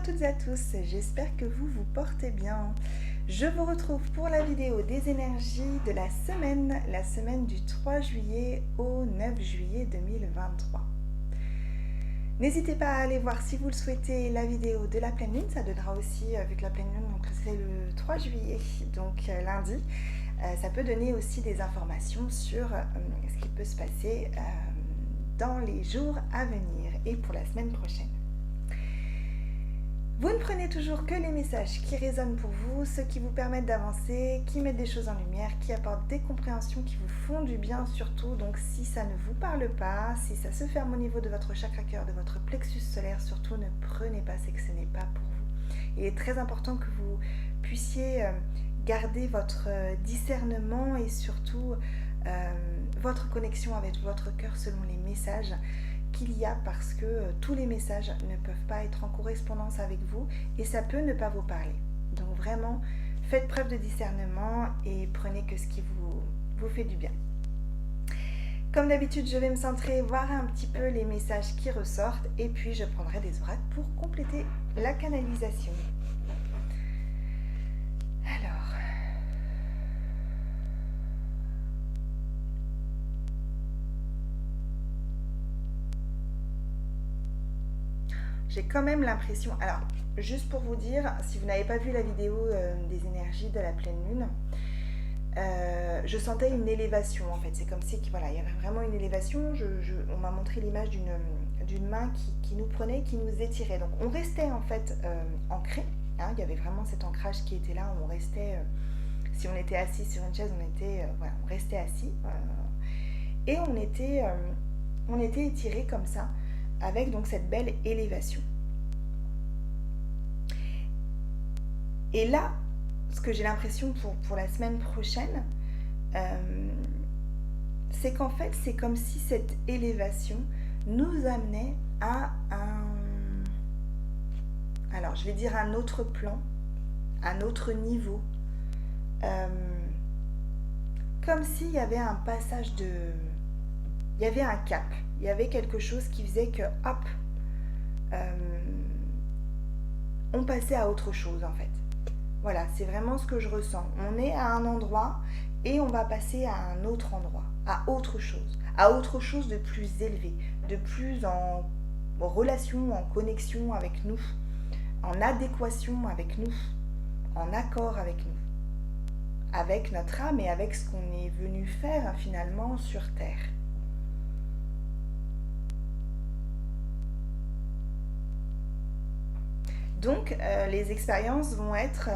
toutes et à tous, j'espère que vous vous portez bien. Je vous retrouve pour la vidéo des énergies de la semaine du 3 juillet au 9 juillet 2023. N'hésitez pas à aller voir si vous le souhaitez la vidéo de la pleine lune, ça donnera aussi, vu que la pleine lune c'est le 3 juillet, donc lundi, ça peut donner aussi des informations sur ce qui peut se passer dans les jours à venir et pour la semaine prochaine. Vous ne prenez toujours que les messages qui résonnent pour vous, ceux qui vous permettent d'avancer, qui mettent des choses en lumière, qui apportent des compréhensions, qui vous font du bien surtout. Donc si ça ne vous parle pas, si ça se ferme au niveau de votre chakra cœur, de votre plexus solaire, surtout ne prenez pas, c'est que ce n'est pas pour vous. Il est très important que vous puissiez garder votre discernement et surtout votre connexion avec votre cœur selon les messages qu'il y a, parce que tous les messages ne peuvent pas être en correspondance avec vous et ça peut ne pas vous parler. Donc vraiment, faites preuve de discernement et prenez que ce qui vous fait du bien. Comme d'habitude, je vais me centrer, voir un petit peu les messages qui ressortent et puis je prendrai des oracles pour compléter la canalisation. Alors... j'ai quand même l'impression, alors juste pour vous dire, si vous n'avez pas vu la vidéo des énergies de la pleine lune, je sentais une élévation en fait, c'est comme si voilà, il y avait vraiment une élévation, on m'a montré l'image d'une main qui nous prenait, qui nous étirait, donc on restait en fait ancré, hein, il y avait vraiment cet ancrage qui était là, on restait, si on était assis sur une chaise, on restait assis, et on était étiré comme ça, avec donc cette belle élévation. Et là, ce que j'ai l'impression pour la semaine prochaine, c'est qu'en fait, c'est comme si cette élévation nous amenait à alors je vais dire un autre plan, un autre niveau, comme s'il y avait un passage il y avait un cap, il y avait quelque chose qui faisait que, hop, on passait à autre chose en fait. Voilà, c'est vraiment ce que je ressens. On est à un endroit et on va passer à un autre endroit, à autre chose de plus élevé, de plus en relation, en connexion avec nous, en adéquation avec nous, en accord avec nous, avec notre âme et avec ce qu'on est venu faire finalement sur Terre. Donc les expériences vont être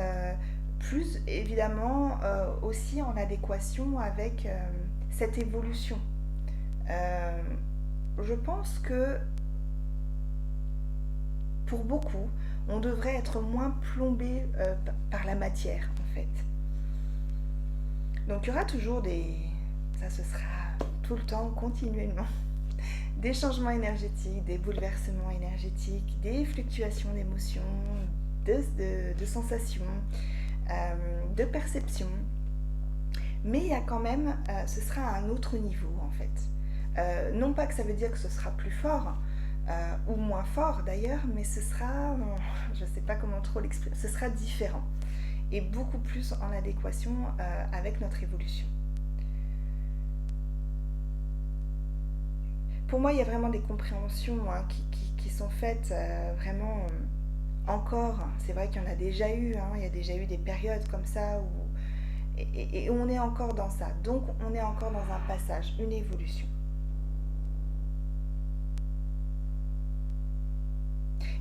plus évidemment aussi en adéquation avec cette évolution. Je pense que pour beaucoup, on devrait être moins plombé par la matière en fait. Donc il y aura toujours ça ce sera tout le temps, continuellement. Des changements énergétiques, des bouleversements énergétiques, des fluctuations d'émotions, de sensations, de perceptions. Mais il y a quand même, ce sera à un autre niveau en fait. Non pas que ça veut dire que ce sera plus fort, ou moins fort d'ailleurs, mais ce sera, je ne sais pas comment trop l'exprimer, ce sera différent. Et beaucoup plus en adéquation avec notre évolution. Pour moi, il y a vraiment des compréhensions qui sont faites vraiment encore. C'est vrai qu'il y en a déjà eu, il y a déjà eu des périodes comme ça où et on est encore dans ça. Donc, on est encore dans un passage, une évolution.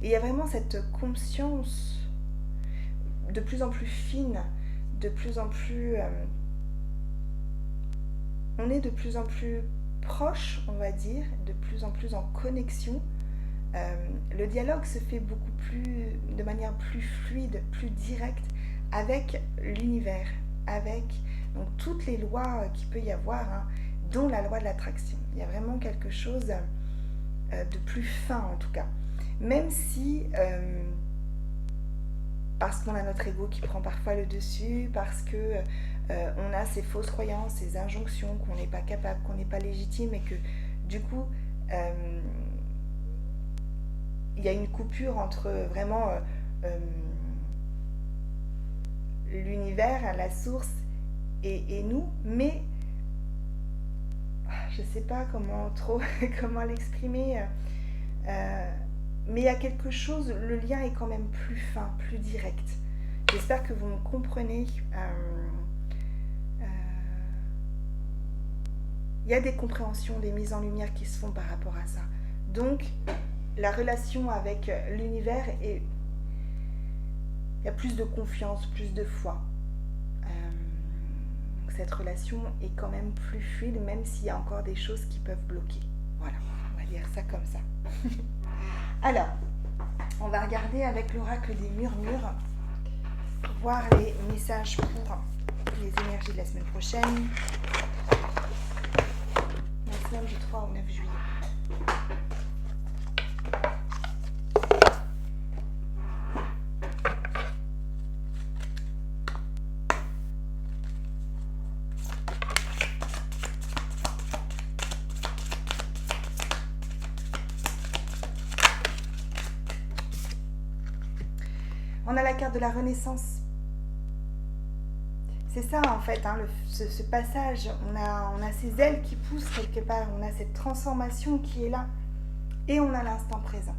Et il y a vraiment cette conscience de plus en plus fine, de plus en plus... on est de plus en plus proche, on va dire, de plus en plus en connexion. Le dialogue se fait de manière plus fluide, plus directe avec l'univers, avec donc toutes les lois qu'il peut y avoir, dont la loi de l'attraction. Il y a vraiment quelque chose de plus fin en tout cas. Même si, parce qu'on a notre ego qui prend parfois le dessus, parce que on a ces fausses croyances, ces injonctions qu'on n'est pas capable, qu'on n'est pas légitime et que du coup il y a une coupure entre vraiment euh, l'univers, la source et nous, mais je ne sais pas comment trop comment l'exprimer, mais il y a quelque chose, le lien est quand même plus fin, plus direct. J'espère que vous me comprenez. Il y a des compréhensions, des mises en lumière qui se font par rapport à ça. Donc, la relation avec l'univers, il y a plus de confiance, plus de foi. Cette relation est quand même plus fluide, même s'il y a encore des choses qui peuvent bloquer. Voilà, on va dire ça comme ça. Alors, on va regarder avec l'oracle des murmures, voir les messages pour les énergies de la semaine prochaine. Maximum du 3 au 9 juillet. On a la carte de la Renaissance. C'est ça en fait, hein, ce passage, on a ces ailes qui poussent quelque part, on a cette transformation qui est là, et on a l'instant présent.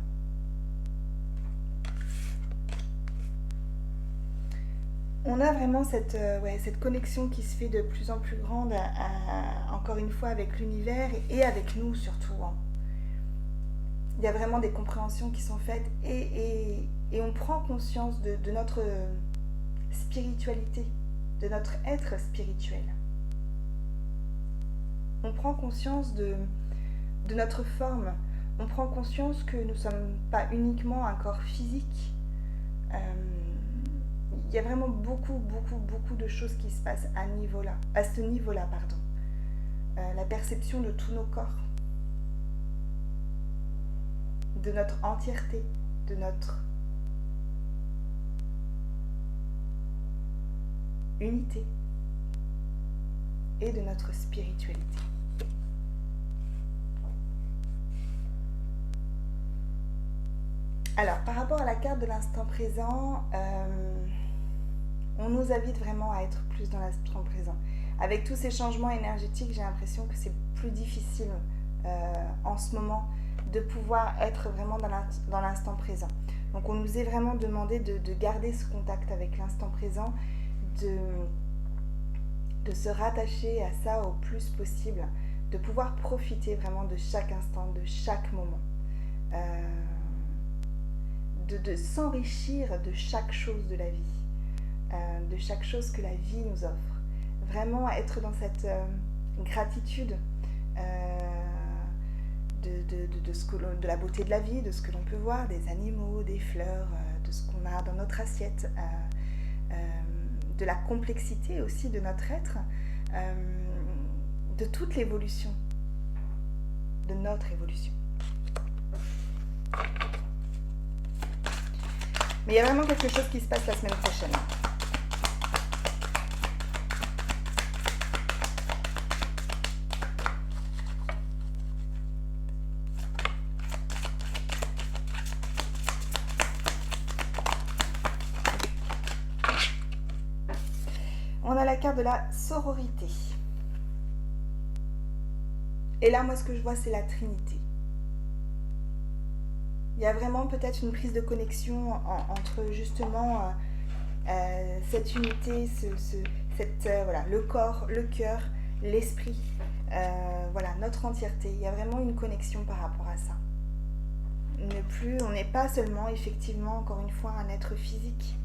On a vraiment cette connexion qui se fait de plus en plus grande, encore une fois, avec l'univers et avec nous surtout. Hein. Il y a vraiment des compréhensions qui sont faites et on prend conscience de notre spiritualité, de notre être spirituel. On prend conscience de notre forme, on prend conscience que nous ne sommes pas uniquement un corps physique. Il y a vraiment beaucoup de choses qui se passent à ce niveau-là. La perception de tous nos corps, de notre entièreté, de notre unité et de notre spiritualité. Alors, par rapport à la carte de l'instant présent, on nous invite vraiment à être plus dans l'instant présent. Avec tous ces changements énergétiques, j'ai l'impression que c'est plus difficile en ce moment de pouvoir être vraiment dans l'instant présent. Donc on nous est vraiment demandé de garder ce contact avec l'instant présent, de se rattacher à ça au plus possible, de pouvoir profiter vraiment de chaque instant, de chaque moment, de s'enrichir de chaque chose de la vie, de chaque chose que la vie nous offre. Vraiment être dans cette gratitude de la beauté de la vie, de ce que l'on peut voir, des animaux, des fleurs, de ce qu'on a dans notre assiette, de la complexité aussi de notre être, de toute l'évolution, de notre évolution. Mais il y a vraiment quelque chose qui se passe la semaine prochaine. On a la carte de la sororité. Et là, moi, ce que je vois, c'est la Trinité. Il y a vraiment peut-être une prise de connexion entre justement cette unité, le corps, le cœur, l'esprit, notre entièreté. Il y a vraiment une connexion par rapport à ça. On n'est pas seulement, effectivement, encore une fois, un être physique.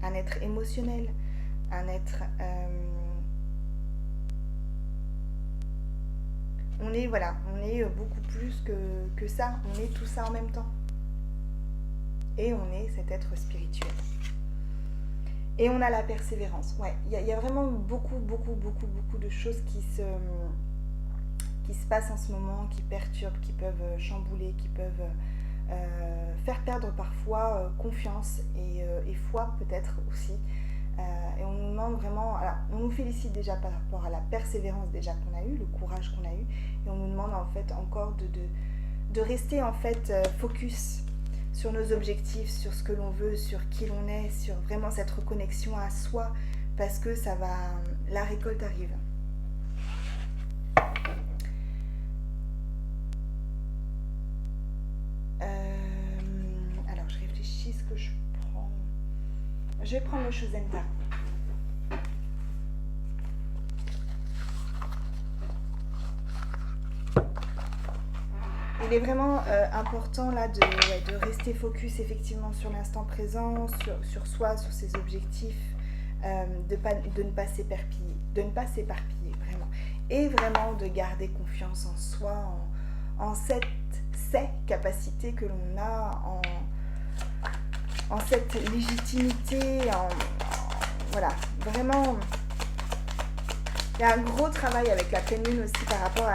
Un être émotionnel, un être... on est beaucoup plus que ça, on est tout ça en même temps. Et on est cet être spirituel. Et on a la persévérance. Ouais, il y a vraiment beaucoup de choses qui se passent en ce moment, qui perturbent, qui peuvent chambouler, qui peuvent... faire perdre parfois confiance et foi peut-être aussi. Et on nous demande vraiment, alors on nous félicite déjà par rapport à la persévérance déjà qu'on a eue, le courage qu'on a eu, et on nous demande en fait encore de rester en fait focus sur nos objectifs, sur ce que l'on veut, sur qui l'on est, sur vraiment cette reconnexion à soi, parce que ça va, la récolte arrive. Alors je réfléchis ce que je prends. Je vais prendre le Shozenta. Il est vraiment important là de rester focus effectivement sur l'instant présent, sur soi, sur ses objectifs, de ne pas s'éparpiller vraiment. Et vraiment de garder confiance en soi, en ces capacités que l'on a, en cette légitimité, voilà, vraiment. Il y a un gros travail avec la pleine lune aussi par rapport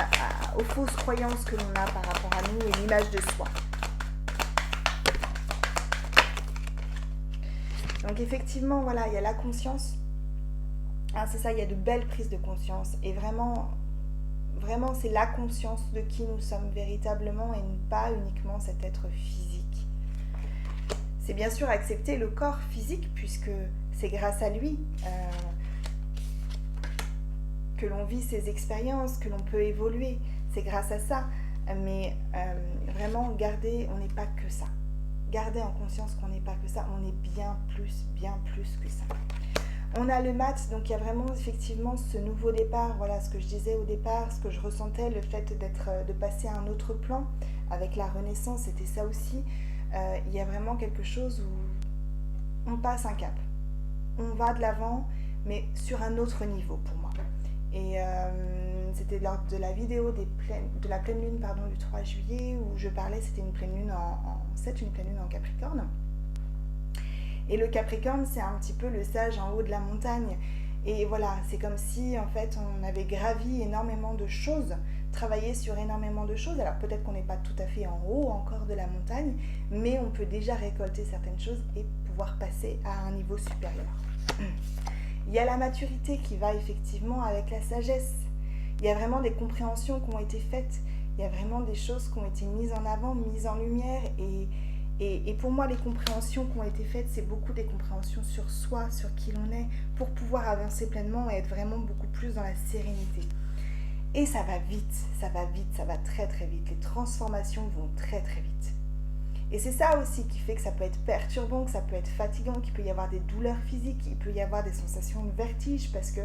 aux fausses croyances que l'on a par rapport à nous et l'image de soi. Donc effectivement, voilà, il y a la conscience. Ah, c'est ça, il y a de belles prises de conscience. Et vraiment, vraiment, c'est la conscience de qui nous sommes véritablement et pas uniquement cet être physique. C'est bien sûr accepter le corps physique puisque c'est grâce à lui que l'on vit ces expériences, que l'on peut évoluer. C'est grâce à ça. Mais vraiment, on n'est pas que ça. Gardez en conscience qu'on n'est pas que ça. On est bien plus que ça. On a le mat, donc il y a vraiment effectivement ce nouveau départ. Voilà ce que je disais au départ, ce que je ressentais, le fait de passer à un autre plan. Avec la renaissance, c'était ça aussi. Il y a vraiment quelque chose où on passe un cap. On va de l'avant, mais sur un autre niveau pour moi. Et c'était lors de la vidéo de la pleine lune du 3 juillet où je parlais, c'était une pleine lune une pleine lune en Capricorne. Et le Capricorne, c'est un petit peu le sage en haut de la montagne. Et voilà, c'est comme si en fait on avait gravi énormément de choses, travaillé sur énormément de choses. Alors peut-être qu'on n'est pas tout à fait en haut encore de la montagne, mais on peut déjà récolter certaines choses et pouvoir passer à un niveau supérieur. Il y a la maturité qui va effectivement avec la sagesse. Il y a vraiment des compréhensions qui ont été faites. Il y a vraiment des choses qui ont été mises en avant, mises en lumière. Et pour moi, les compréhensions qui ont été faites, c'est beaucoup des compréhensions sur soi, sur qui l'on est, pour pouvoir avancer pleinement et être vraiment beaucoup plus dans la sérénité. Et ça va vite, ça va très très vite. Les transformations vont très très vite. Et c'est ça aussi qui fait que ça peut être perturbant, que ça peut être fatigant, qu'il peut y avoir des douleurs physiques, il peut y avoir des sensations de vertige parce que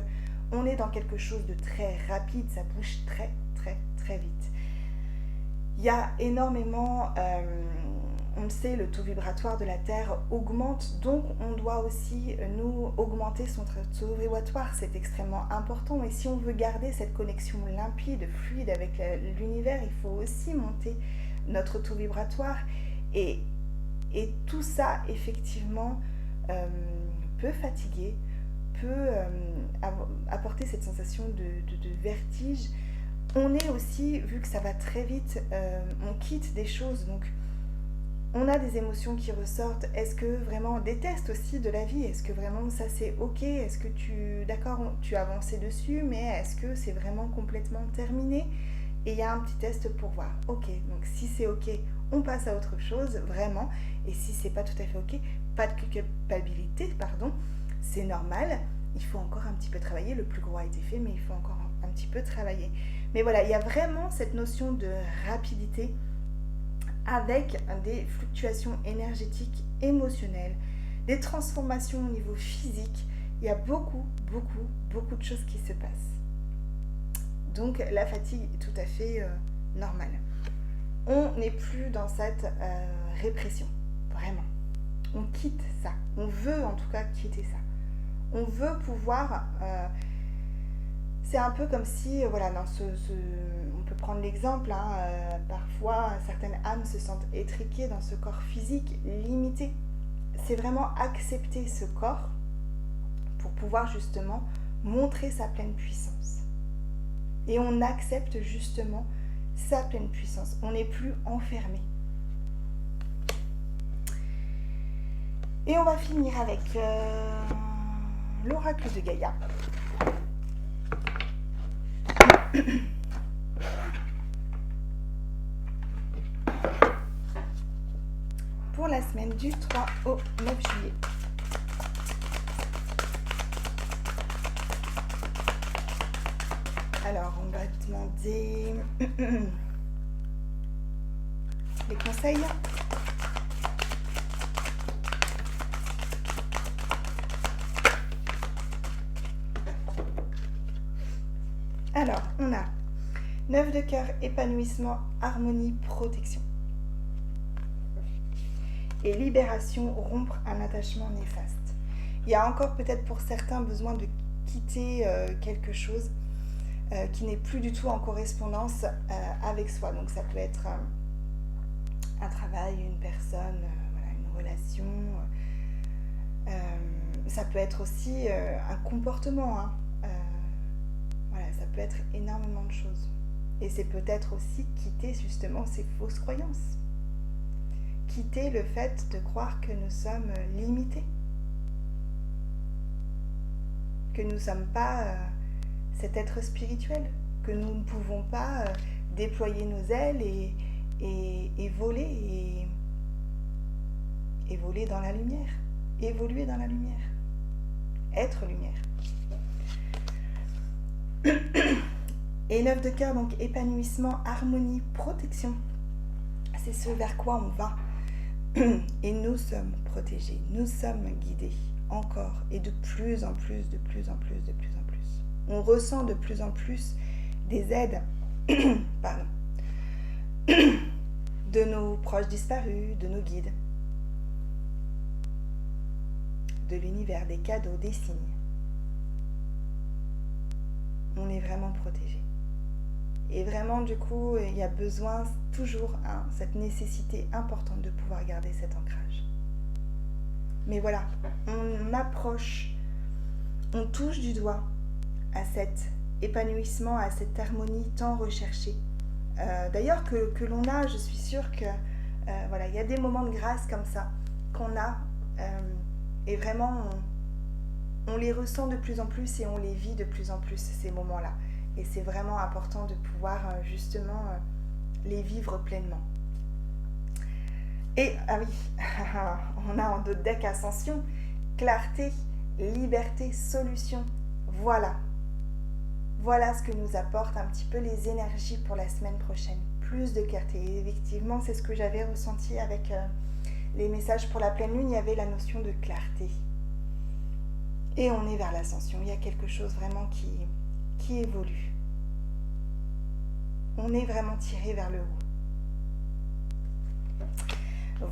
on est dans quelque chose de très rapide, ça bouge très très très vite. Il y a énormément, on le sait, le taux vibratoire de la Terre augmente, donc on doit aussi nous augmenter son taux vibratoire, c'est extrêmement important. Et si on veut garder cette connexion limpide, fluide avec l'univers, il faut aussi monter notre taux vibratoire. Et tout ça, effectivement, peut fatiguer, peut apporter cette sensation de vertige. On est aussi, vu que ça va très vite, on quitte des choses. Donc, on a des émotions qui ressortent. Est-ce que vraiment, des tests aussi de la vie, est-ce que vraiment ça c'est ok? Est-ce que tu as avancé dessus, mais est-ce que c'est vraiment complètement terminé? Et il y a un petit test pour voir. Ok, donc si c'est ok, on passe à autre chose, vraiment. Et si c'est pas tout à fait ok, pas de culpabilité, c'est normal. Il faut encore un petit peu travailler. Le plus gros a été fait, mais il faut encore un petit peu travailler. Mais voilà, il y a vraiment cette notion de rapidité avec des fluctuations énergétiques, émotionnelles, des transformations au niveau physique. Il y a beaucoup de choses qui se passent. Donc la fatigue est tout à fait normale. On n'est plus dans cette répression, vraiment. On quitte ça. On veut en tout cas quitter ça. On veut pouvoir... c'est un peu comme si, voilà, on peut prendre l'exemple, parfois certaines âmes se sentent étriquées dans ce corps physique limité. C'est vraiment accepter ce corps pour pouvoir justement montrer sa pleine puissance. Et on accepte justement sa pleine puissance. On n'est plus enfermé. Et on va finir avec l'oracle de Gaïa. du 3 au 9 juillet. Alors, on va demander les conseils. Alors, on a 9 de cœur, épanouissement, harmonie, protection. Et libération, rompre un attachement néfaste. Il y a encore peut-être pour certains besoin de quitter quelque chose qui n'est plus du tout en correspondance avec soi. Donc ça peut être un travail, une personne, voilà, une relation. Ça peut être aussi un comportement. Hein. Voilà, ça peut être énormément de choses. Et c'est peut-être aussi quitter justement ces fausses croyances. Quitter le fait de croire que nous sommes limités. Que nous ne sommes pas cet être spirituel. Que nous ne pouvons pas déployer nos ailes et voler. Et voler dans la lumière. Évoluer dans la lumière. Être lumière. Et 9 de cœur, donc épanouissement, harmonie, protection. C'est ce vers quoi on va. Et nous sommes protégés, nous sommes guidés, encore, et de plus en plus, de plus en plus, de plus en plus. On ressent de plus en plus des aides pardon, de nos proches disparus, de nos guides, de l'univers, des cadeaux, des signes. On est vraiment protégé. Et vraiment, du coup, il y a besoin toujours, cette nécessité importante de pouvoir garder cet ancrage. Mais voilà, on approche, on touche du doigt à cet épanouissement, à cette harmonie tant recherchée. D'ailleurs, que l'on a, je suis sûre que voilà, il y a des moments de grâce comme ça qu'on a. Et vraiment, on les ressent de plus en plus et on les vit de plus en plus, ces moments-là. Et c'est vraiment important de pouvoir justement les vivre pleinement. Et, ah oui, on a en d'autres deck Ascension, clarté, liberté, solution. Voilà. Voilà ce que nous apportent un petit peu les énergies pour la semaine prochaine. Plus de clarté. Et effectivement, c'est ce que j'avais ressenti avec les messages pour la pleine lune. Il y avait la notion de clarté. Et on est vers l'ascension. Il y a quelque chose vraiment qui évolue. On est vraiment tiré vers le haut.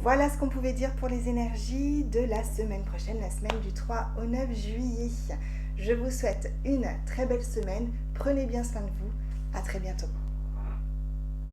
Voilà ce qu'on pouvait dire pour les énergies de la semaine prochaine, la semaine du 3 au 9 juillet. Je vous souhaite une très belle semaine. Prenez bien soin de vous. À très bientôt.